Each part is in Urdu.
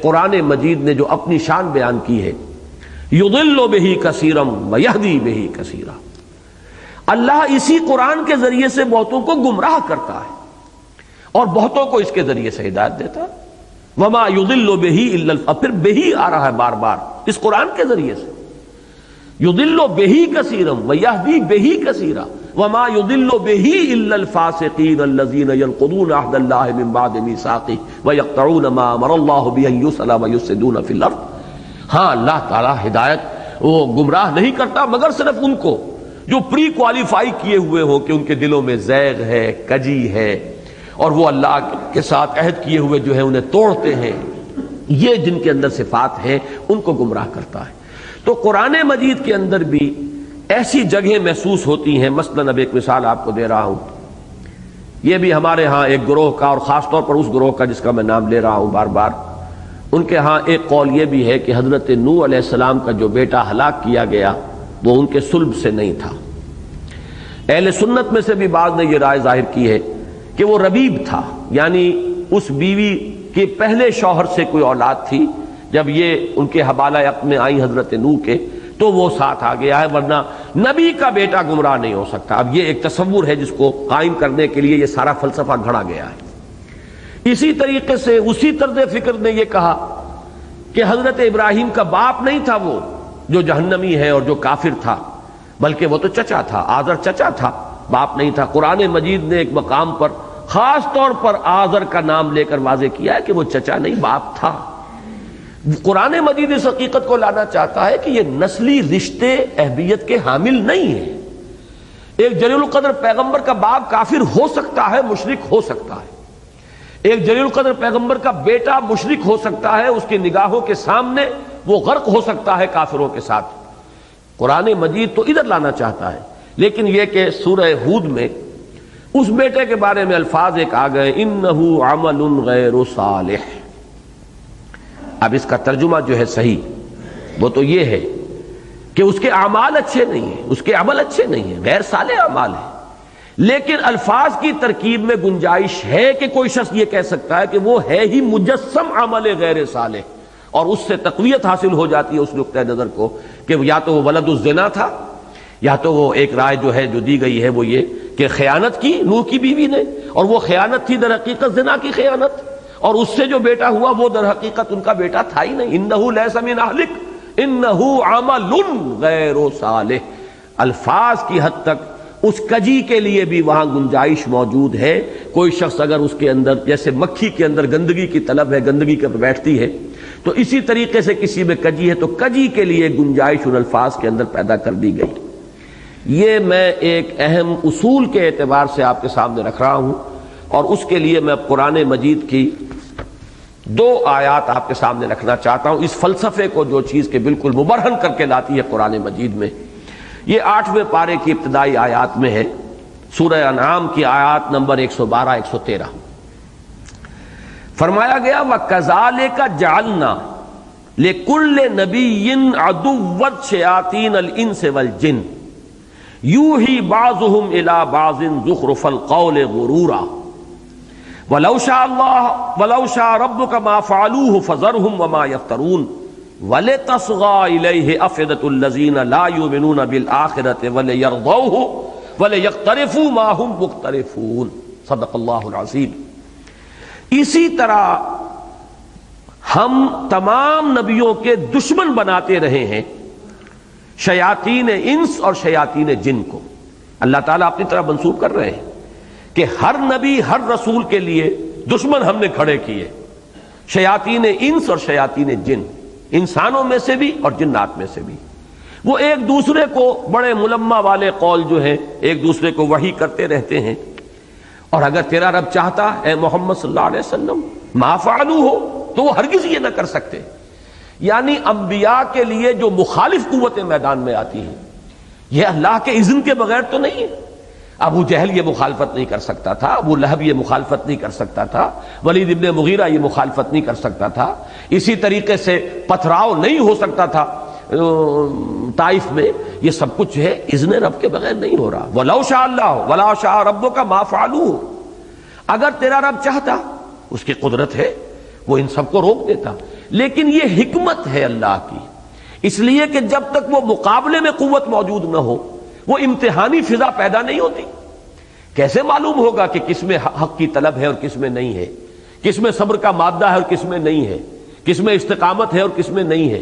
قرآن مجید نے جو اپنی شان بیان کی ہے، یضل بہ کثیرا ویہدی بہ کثیرا، اللہ اسی قرآن کے ذریعے سے بہتوں کو گمراہ کرتا ہے اور بہتوں کو اس کے ذریعے سے ہدایت دیتا ہے۔ وما یضل بہ الا پھر بہی آ رہا ہے بار بار اس قرآن کے ذریعے سے، یضل بہ کثیرا ویہدی بہ کثیرا وما یضل بہ الا الفاسقین الذین ینقضون عہد اللہ من بعد میثاقہ ویقطعون ما امر اللہ بہ ان یوصل ویفسدون فی الارض۔ ہاں، اللہ تعالیٰ ہدایت وہ گمراہ نہیں کرتا مگر صرف ان کو جو پری کوالیفائی کیے ہوئے ہو کہ ان کے دلوں میں زیغ ہے، کجی ہے، اور وہ اللہ کے ساتھ عہد کیے ہوئے جو ہے انہیں توڑتے ہیں، یہ جن کے اندر صفات ہیں ان کو گمراہ کرتا ہے۔ تو قرآن مجید کے اندر بھی ایسی جگہیں محسوس ہوتی ہیں، مثلا اب ایک مثال آپ کو دے رہا ہوں، یہ بھی ہمارے ہاں ایک گروہ کا، اور خاص طور پر اس گروہ کا جس کا میں نام لے رہا ہوں بار بار، ان کے ہاں ایک قول یہ بھی ہے کہ حضرت نوح علیہ السلام کا جو بیٹا ہلاک کیا گیا وہ ان کے صلب سے نہیں تھا۔ اہل سنت میں سے بھی بعض نے یہ رائے ظاہر کی ہے کہ وہ ربیب تھا، یعنی اس بیوی کے پہلے شوہر سے کوئی اولاد تھی، جب یہ ان کے حبالہ عقد میں آئی حضرت نوح کے تو وہ ساتھ آ گیا ہے، ورنہ نبی کا بیٹا گمراہ نہیں ہو سکتا۔ اب یہ ایک تصور ہے جس کو قائم کرنے کے لیے یہ سارا فلسفہ گھڑا گیا ہے۔ اسی طریقے سے اسی طرز فکر نے یہ کہا کہ حضرت ابراہیم کا باپ نہیں تھا وہ جو جہنمی ہے اور جو کافر تھا، بلکہ وہ تو چچا تھا، آزر چچا تھا، باپ نہیں تھا۔ قرآن مجید نے ایک مقام پر خاص طور پر آزر کا نام لے کر واضح کیا ہے کہ وہ چچا نہیں باپ تھا۔ قرآن مجید اس حقیقت کو لانا چاہتا ہے کہ یہ نسلی رشتے اہمیت کے حامل نہیں ہیں۔ ایک جلیل القدر پیغمبر کا باپ کافر ہو سکتا ہے، مشرک ہو سکتا ہے، ایک جلیل القدر پیغمبر کا بیٹا مشرک ہو سکتا ہے، اس کی نگاہوں کے سامنے وہ غرق ہو سکتا ہے کافروں کے ساتھ۔ قرآن مجید تو ادھر لانا چاہتا ہے، لیکن یہ کہ سورہ ہود میں اس بیٹے کے بارے میں الفاظ ایک آ گئے، انہ عمل غیر صالح۔ اب اس کا ترجمہ جو ہے صحیح وہ تو یہ ہے کہ اس کے اعمال اچھے نہیں ہیں، اس کے عمل اچھے نہیں ہیں، غیر صالح اعمال ہیں، لیکن الفاظ کی ترکیب میں گنجائش ہے کہ کوئی شخص یہ کہہ سکتا ہے کہ وہ ہے ہی مجسم عمل غیر صالح، اور اس سے تقویت حاصل ہو جاتی ہے اس نقطہ نظر کو کہ یا تو وہ ولد الزنا تھا، یا تو وہ ایک رائے جو ہے جو دی گئی ہے وہ یہ کہ خیانت کی نوح کی بیوی نے، اور وہ خیانت تھی در حقیقت زنا کی خیانت، اور اس سے جو بیٹا ہوا وہ در حقیقت ان کا بیٹا تھا ہی نہیں۔ انہ لیس من اہلک انہ عمل غیر صالح۔ الفاظ کی حد تک اس کجی کے لیے بھی وہاں گنجائش موجود ہے۔ کوئی شخص اگر اس کے اندر جیسے مکھی کے اندر گندگی کی طلب ہے، گندگی کے پر بیٹھتی ہے، تو اسی طریقے سے کسی میں کجی ہے تو کجی کے لیے گنجائش ان الفاظ کے اندر پیدا کر دی گئی۔ یہ میں ایک اہم اصول کے اعتبار سے آپ کے سامنے رکھ رہا ہوں، اور اس کے لیے میں قرآن مجید کی دو آیات آپ کے سامنے رکھنا چاہتا ہوں، اس فلسفے کو جو چیز کے بالکل مبرہن کر کے لاتی ہے قرآن مجید میں۔ یہ 8ویں پارے کی ابتدائی آیات میں ہے، سورہ انعام کی آیات نمبر 112 113۔ فرمایا گیا وَكَذَلِكَ جَعَلْنَا لِكُلِّ نَبِيٍّ عَدُوًّا شَيَاطِينَ الْإِنسِ وَالْجِنِّ یوحی بعضهم الی بعض زخرف القول غرورا ولو شاء ربک ما فعلوه فذرهم وما یفترون ولتصغى الیہ افئدۃ الذین لا یؤمنون بالآخرۃ وليرضوه وليقترفوا ما هم مقترفون۔ صدق اللہ العظیم۔ اسی طرح ہم تمام نبیوں کے دشمن بناتے رہے ہیں شیاطین انس اور شیاطین جن کو۔ اللہ تعالیٰ اپنی طرف منسوب کر رہے ہیں کہ ہر نبی ہر رسول کے لیے دشمن ہم نے کھڑے کیے، شیاطین انس اور شیاطین جن، انسانوں میں سے بھی اور جنات میں سے بھی۔ وہ ایک دوسرے کو بڑے ملمہ والے قول جو ہیں ایک دوسرے کو وحی کرتے رہتے ہیں، اور اگر تیرا رب چاہتا اے محمد صلی اللہ علیہ وسلم ما فعلو ہو تو وہ ہرگز یہ نہ کر سکتے۔ یعنی انبیاء کے لیے جو مخالف قوتیں میدان میں آتی ہیں یہ اللہ کے اذن کے بغیر تو نہیں ہے۔ ابو جہل یہ مخالفت نہیں کر سکتا تھا، ابو لہب یہ مخالفت نہیں کر سکتا تھا، ولید ابن مغیرہ یہ مخالفت نہیں کر سکتا تھا، اسی طریقے سے پتھراؤ نہیں ہو سکتا تھا طائف میں۔ یہ سب کچھ ہے اذن رب کے بغیر نہیں ہو رہا۔ وَلَوْ شَاءَ اللَّهُ وَلَا شَاءَ رَبُّكَ مَا فَعَلُوهُ، اگر تیرا رب چاہتا، اس کی قدرت ہے وہ ان سب کو روک دیتا، لیکن یہ حکمت ہے اللہ کی، اس لیے کہ جب تک وہ مقابلے میں قوت موجود نہ ہو وہ امتحانی فضا پیدا نہیں ہوتی۔ کیسے معلوم ہوگا کہ کس میں حق کی طلب ہے اور کس میں نہیں ہے، کس میں صبر کا مادہ ہے اور کس میں نہیں ہے، کس میں استقامت ہے اور کس میں نہیں ہے،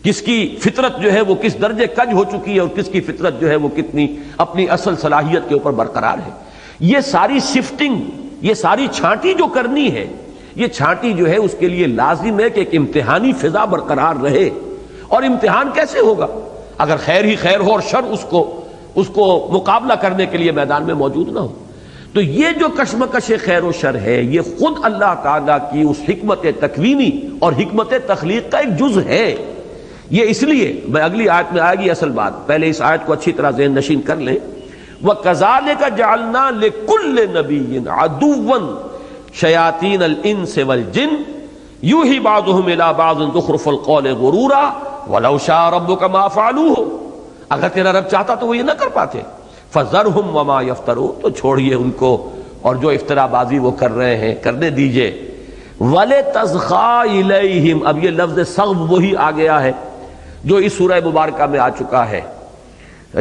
کس کی فطرت جو ہے وہ کس درجے کج ہو چکی ہے اور کس کی فطرت جو ہے وہ کتنی اپنی اصل صلاحیت کے اوپر برقرار ہے۔ یہ ساری شفٹنگ، یہ ساری چھانٹی جو کرنی ہے، یہ چھانٹی جو ہے اس کے لیے لازم ہے کہ ایک امتحانی فضا برقرار رہے۔ اور امتحان کیسے ہوگا؟ اگر خیر ہی خیر ہو اور شر اس کو مقابلہ کرنے کے لیے میدان میں موجود نہ ہو۔ تو یہ جو کشمکش خیر و شر ہے یہ خود اللہ تعالیٰ کی اس حکمت تکوینی اور حکمت تخلیق کا ایک جز ہے۔ یہ اس لیے میں اگلی آیت میں آئے گی اصل بات، پہلے اس آیت کو اچھی طرح ذہن نشین کر لیں۔ وَكَذَلِكَ جَعَلْنَا لِكُلِّ نَبِيٍّ عَدُوًّا شَيَاطِينَ الْإِنسِ وَالْجِنِّ يُوحِي بَعْضُهُمْ إِلَىٰ بَعْضٍ زُخْرُفَ الْقَوْلِ غُرُورًا وَلَوْ شَاءَ رَبُّكَ مَا فَعَلُوهُ، اگر تیرا رب چاہتا تو وہ یہ نہ کر پاتے۔ فَذَرْهُمْ وَمَا يَفْتَرُونَ، تو چھوڑیے ان کو اور جو افترا بازی وہ کر رہے ہیں کرنے دیجئے۔ وَلِتَصْغَىٰ إِلَيْهِمْ، اب یہ لفظ صغب وہی آ گیا ہے جو اس سورہ مبارکہ میں آ چکا ہے،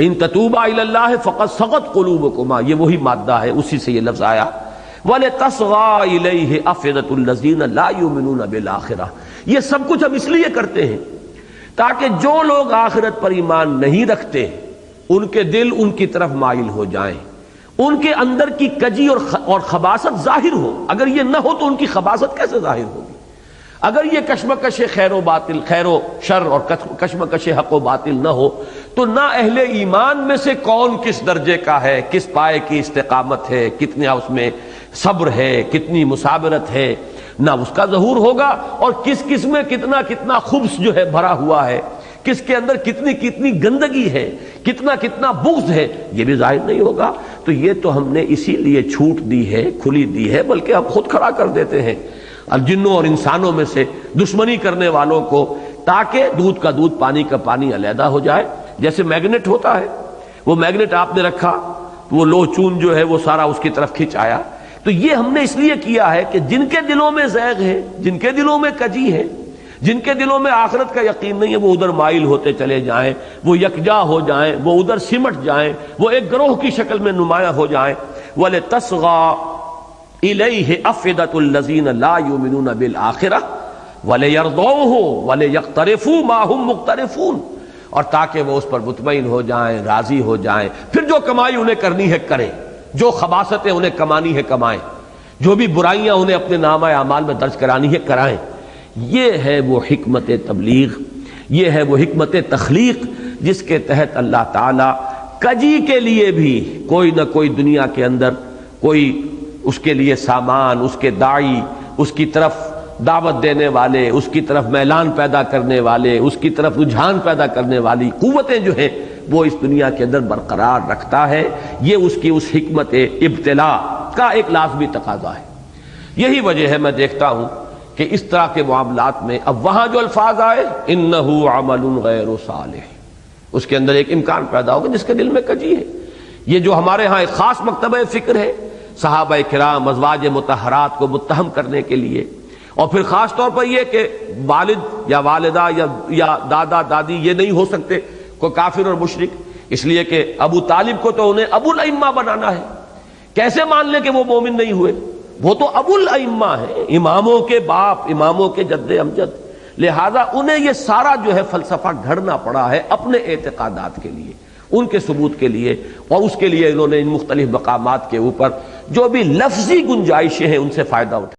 ان تتوبا الی اللہ فقد صغت قلوبکما، یہ وہی مادہ ہے، اسی سے یہ لفظ آیا۔ وَلِتَصْغَىٰ إِلَيْهِ أَفْئِدَةُ الَّذِينَ لَا يُؤْمِنُونَ بِالْآخِرَةِ، یہ سب کچھ ہم اس لیے کرتے ہیں تاکہ جو لوگ آخرت پر ایمان نہیں رکھتے ان کے دل ان کی طرف مائل ہو جائیں، ان کے اندر کی کجی اور خباثت ظاہر ہو۔ اگر یہ نہ ہو تو ان کی خباثت کیسے ظاہر ہوگی؟ اگر یہ کشمکش خیر و باطل، خیر و شر اور کشمکش حق و باطل نہ ہو تو نہ اہل ایمان میں سے کون کس درجے کا ہے، کس پائے کی استقامت ہے، کتنا اس میں صبر ہے، کتنی مثابرت ہے، نہ اس کا ظہور ہوگا، اور کس میں کتنا خبث جو ہے بھرا ہوا ہے، کس کے اندر کتنی گندگی ہے، کتنا بغض ہے، یہ بھی ظاہر نہیں ہوگا۔ تو یہ تو ہم نے اسی لیے چھوٹ دی ہے، کھلی دی ہے، بلکہ ہم خود کھڑا کر دیتے ہیں جنوں اور انسانوں میں سے دشمنی کرنے والوں کو، تاکہ دودھ کا دودھ پانی کا پانی علیحدہ ہو جائے۔ جیسے میگنیٹ ہوتا ہے، وہ میگنیٹ آپ نے رکھا تو وہ لوہ چون جو ہے وہ سارا اس کی طرف کھینچ آیا۔ تو یہ ہم نے اس لیے کیا ہے کہ جن کے دلوں میں زیغ ہے، جن کے دلوں میں کجی ہے، جن کے دلوں میں آخرت کا یقین نہیں ہے، وہ ادھر مائل ہوتے چلے جائیں، وہ یکجا ہو جائیں، وہ ادھر سمٹ جائیں، وہ ایک گروہ کی شکل میں نمایاں ہو جائیں۔ وَلِتَصْغَىٰ إِلَيْهِ أَفْئِدَةُ الَّذِينَ لَا يُؤْمِنُونَ بِالْآخِرَةِ وَلِيَرْضَوْهُ وَلِيَقْتَرِفُوا مَا هُمْ مُقْتَرِفُونَ، اور تاکہ وہ اس پر مطمئن ہو جائیں، راضی ہو جائیں، پھر جو کمائی انہیں کرنی ہے کریں، جو خباثتیں انہیں کمانی ہے کمائیں، جو بھی برائیاں انہیں اپنے نامہ اعمال میں درج کرانی ہے کرائیں۔ یہ ہے وہ حکمت تبلیغ، یہ ہے وہ حکمت تخلیق جس کے تحت اللہ تعالی کجی کے لیے بھی کوئی نہ کوئی دنیا کے اندر کوئی اس کے لیے سامان، اس کے داعی، اس کی طرف دعوت دینے والے، اس کی طرف میلان پیدا کرنے والے، اس کی طرف رجحان پیدا کرنے والی قوتیں جو ہیں وہ اس دنیا کے اندر برقرار رکھتا ہے۔ یہ اس کی اس حکمت ابتلاء کا ایک لازمی تقاضا ہے۔ یہی وجہ ہے میں دیکھتا ہوں کہ اس طرح کے معاملات میں اب وہاں جو الفاظ آئے انہ عمل غیر صالح، اس کے اندر ایک امکان پیدا ہوگا جس کے دل میں کجی ہے۔ یہ جو ہمارے ہاں ایک خاص مکتبہ فکر ہے صحابہ کرام ازواج مطہرات کو متہم کرنے کے لیے، اور پھر خاص طور پر یہ کہ والد یا والدہ یا دادا دادی یہ نہیں ہو سکتے کوئی کافر اور مشرک، اس لیے کہ ابو طالب کو تو انہیں ابو الائمہ بنانا ہے، کیسے مان لیں کہ وہ مومن نہیں ہوئے؟ وہ تو ابو الائمہ ہیں، اماموں کے باپ، اماموں کے جد امجد، لہذا انہیں یہ سارا جو ہے فلسفہ گھڑنا پڑا ہے اپنے اعتقادات کے لیے، ان کے ثبوت کے لیے، اور اس کے لیے انہوں نے ان مختلف مقامات کے اوپر جو بھی لفظی گنجائشیں ہیں ان سے فائدہ اٹھایا۔